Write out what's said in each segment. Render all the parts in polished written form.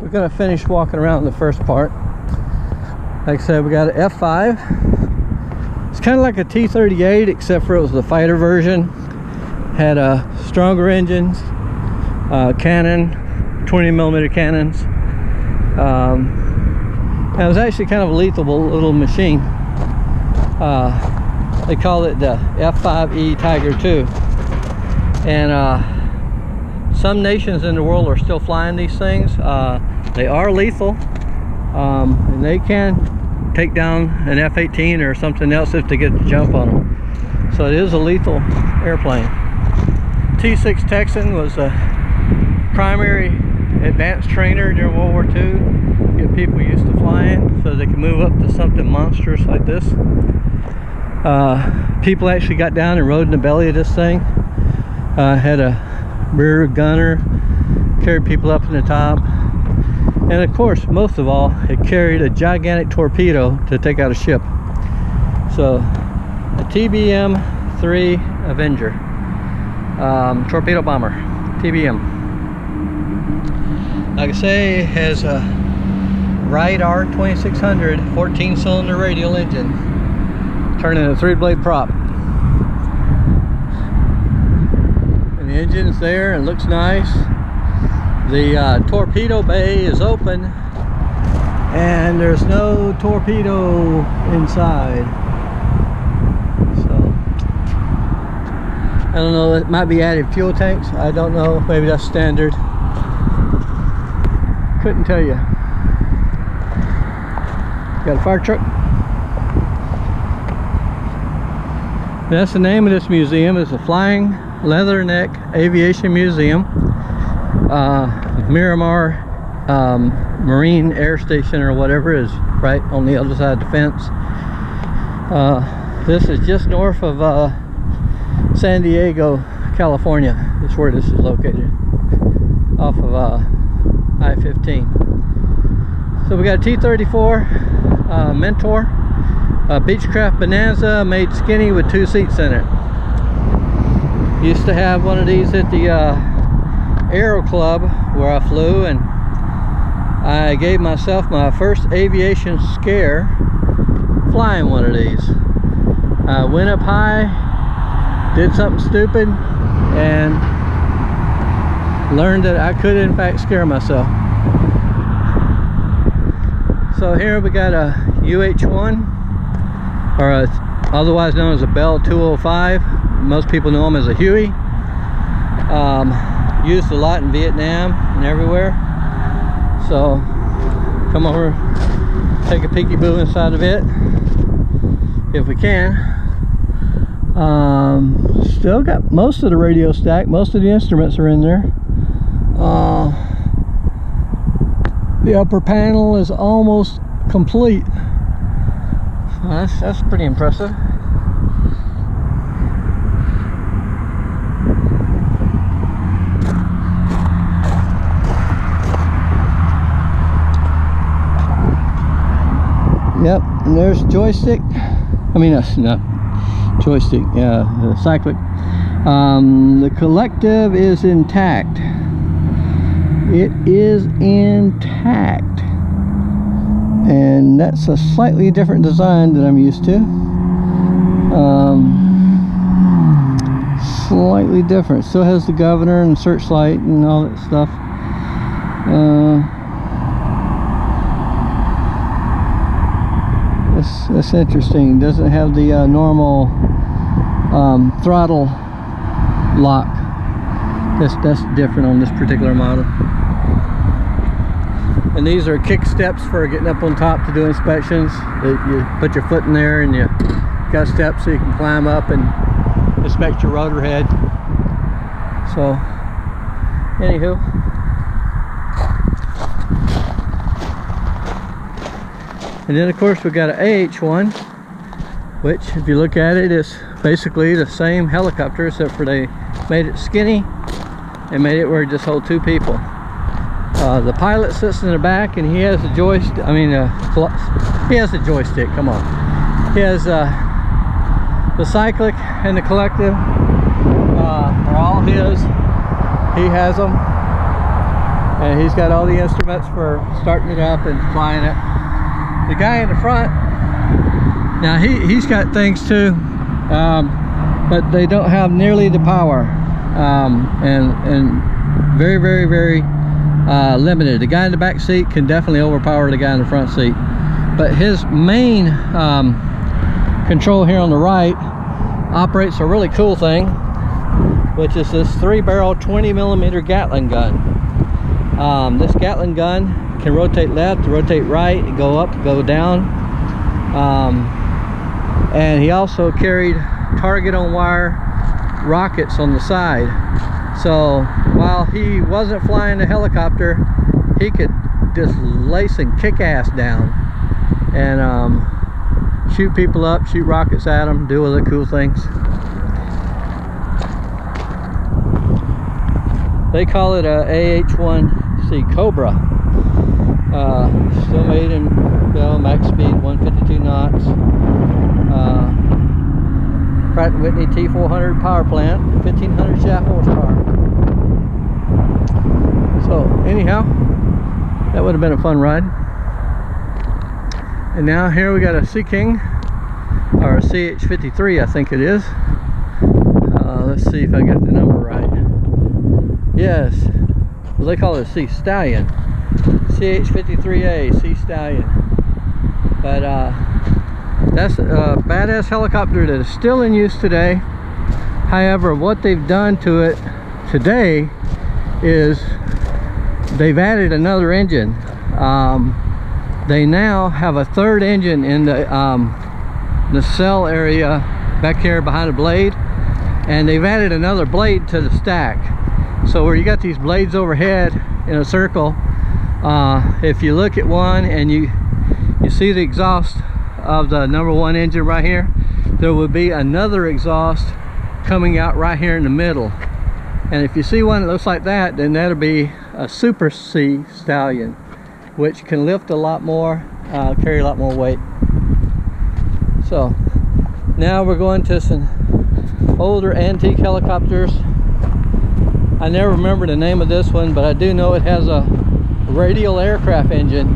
we're gonna finish walking around the first part. Like I said, we got an F5. It's kind of like a T-38, except for it was the fighter version. Had stronger engines, cannon, 20mm cannons. It was actually kind of a lethal little machine. They call it the F5E Tiger II. And some nations in the world are still flying these things. They are lethal, and they can take down an F-18 or something else if they get the jump on them. So it is a lethal airplane. T-6 Texan was a primary advanced trainer during World War II. Get people used to flying so they can move up to something monstrous like this. People actually got down and rode in the belly of this thing. Had a rear gunner, carried people up in the top, and of course, most of all, it carried a gigantic torpedo to take out a ship. So a TBM-3 Avenger, torpedo bomber, TBM. Like I say, it has a Wright R2600 14-cylinder radial engine, turning a 3-blade prop. The engine's there and looks nice. The torpedo bay is open and there's no torpedo inside. So I don't know, it might be added fuel tanks. I don't know, maybe that's standard. Couldn't tell you. Got a fire truck. That's the name of this museum. It's a Flying Leatherneck Aviation Museum. Miramar Marine Air Station or whatever is right on the other side of the fence. This is just north of San Diego, California. That's where this is located, off of I-15. So we got a T-34 Mentor, a Beechcraft Bonanza made skinny with 2 seats in it. Used to have one of these at the Aero Club where I flew, and I gave myself my first aviation scare flying one of these. I went up high, did something stupid, and learned that I could in fact scare myself. So here we got a UH-1, or otherwise known as a Bell 205. Most people know them as a Huey. Used a lot in Vietnam and everywhere. So come over, take a peekaboo inside of it if we can. Still got most of the radio stack, most of the instruments are in there. The upper panel is almost complete. That's pretty impressive. Yep, and there's joystick. I mean, no, joystick. Yeah, the cyclic. The collective is intact. It is intact, and that's a slightly different design than I'm used to. Slightly different. Still has the governor and searchlight and all that stuff. That's interesting. Doesn't have the normal throttle lock. That's different on this particular model. And these are kick steps for getting up on top to do inspections. You put your foot in there and you got steps so you can climb up and inspect your rotor head. So anywho, and then of course we got an AH-1, which if you look at it is basically the same helicopter, except for they made it skinny and made it where it just hold 2 people. The pilot sits in the back and he has a joystick. I mean, he has a joystick. Come on. He has the cyclic and the collective are all his. He has them. and he's got all the instruments for starting it up and flying it. The guy in the front, now he's got things too, but they don't have nearly the power, and very, very, very limited. The guy in the back seat can definitely overpower the guy in the front seat, but his main control here on the right operates a really cool thing, which is this 3-barrel 20mm Gatling gun. This Gatling gun can rotate left, rotate right, go up, go down, and he also carried target on wire rockets on the side. So while he wasn't flying the helicopter, he could just lace and kick ass down and shoot people up, shoot rockets at them, do other cool things. They call it a AH-1C Cobra. Still made in max speed 152 knots. Pratt & Whitney T400 power plant, 1500 shaft horsepower. So anyhow, that would have been a fun ride. And now here we got a Sea King, or a CH-53 I think it is. Let's see if I got the number right. Yes, well, they call it a Sea Stallion. CH-53A, Sea Stallion. But that's a badass helicopter that is still in use today. However, what they've done to it today is they've added another engine. They now have a third engine in the nacelle area back here behind the blade, and they've added another blade to the stack. So where you got these blades overhead in a circle, if you look at one and you see the exhaust of the #1 engine right here, there will be another exhaust coming out right here in the middle. And if you see one that looks like that, then that'll be a Super Sea Stallion, which can lift a lot more, carry a lot more weight. So now we're going to some older antique helicopters. I never remember the name of this one, but I do know it has a radial aircraft engine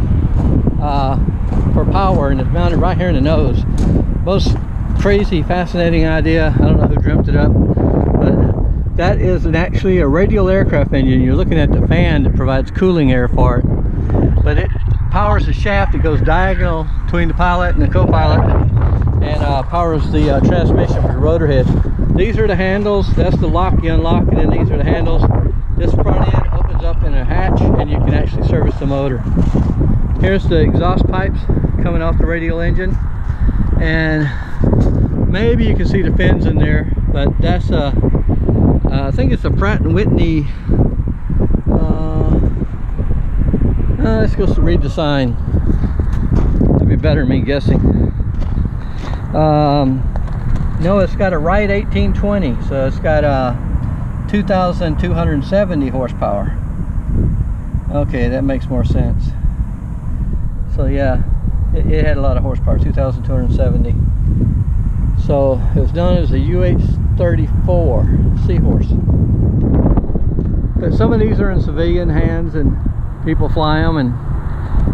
for power, and it's mounted right here in the nose. Most crazy, fascinating idea. I don't know who dreamt it up, but that is actually a radial aircraft engine. You're looking at the fan that provides cooling air for it, but it powers the shaft that goes diagonal between the pilot and the co-pilot, and powers the transmission for the rotor head. These are the handles. That's the lock. You unlock it, and these are the handles. This front end opens up in a hatch, and you can actually service the motor. Here's the exhaust pipes coming off the radial engine, and maybe you can see the fins in there, but that's a I think it's a Pratt & Whitney. Let's go read the sign. That'd be better than me guessing. No, it's got a Wright 1820, so it's got 2,270 horsepower. Okay, that makes more sense. So yeah, it had a lot of horsepower, 2,270. So it was known as a UH-34 Seahorse. But some of these are in civilian hands and people fly them,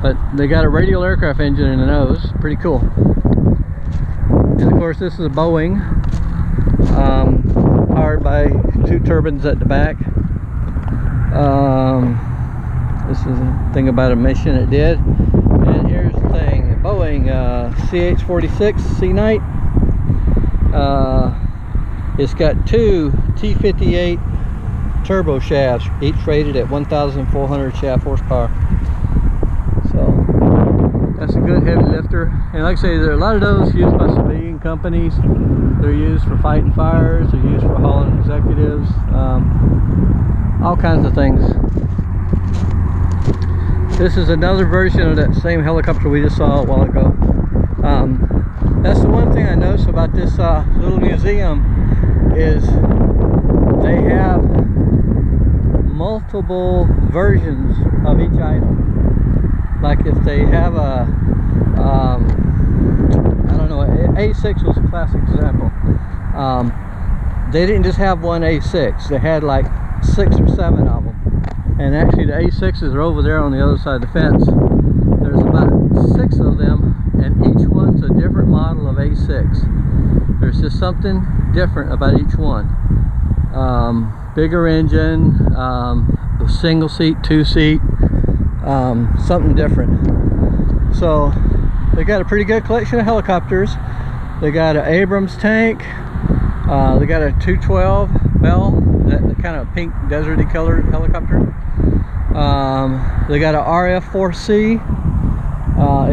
but they got a radial aircraft engine in the nose. Pretty cool. And of course this is a Boeing, powered by 2 turbines at the back. This is a thing about a mission it did. And here's the thing, the Boeing CH-46 Sea Knight. It's got 2 T-58 turbo shafts, each rated at 1,400 shaft horsepower. So that's a good heavy lifter. And like I say, there are a lot of those used by civilian companies. They're used for fighting fires, they're used for hauling executives, all kinds of things. This is another version of that same helicopter we just saw a while ago. That's the one thing I noticed about this little museum, is they have multiple versions of each item. Like if they have a I don't know, A6 was a classic example. They didn't just have one A6, they had like 6 or 7 of them, And actually the A6s are over there on the other side of the fence. There's about 6 of them, and each one's a different model of A6. There's just something different about each one. Bigger engine, single seat, 2-seat, something different. So they got a pretty good collection of helicopters. They got an Abrams tank. They got a 212 Bell, that kind of pink deserty colored helicopter. They got an RF-4C.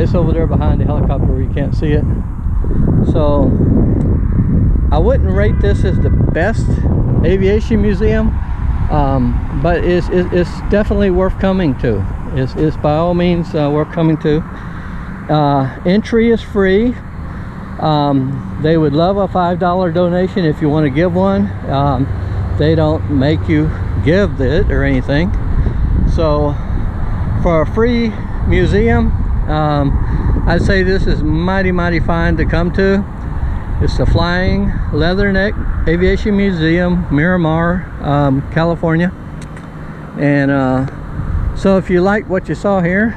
It's over there behind the helicopter where you can't see it. So I wouldn't rate this as the best aviation museum, but it's definitely worth coming to. It's by all means worth coming to. Entry is free. They would love a $5 donation if you want to give one. They don't make you give it or anything. So for a free museum, I'd say this is mighty fine to come to. It's the Flying Leatherneck Aviation Museum, Miramar, California. And so if you like what you saw here,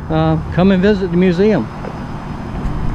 come and visit the museum.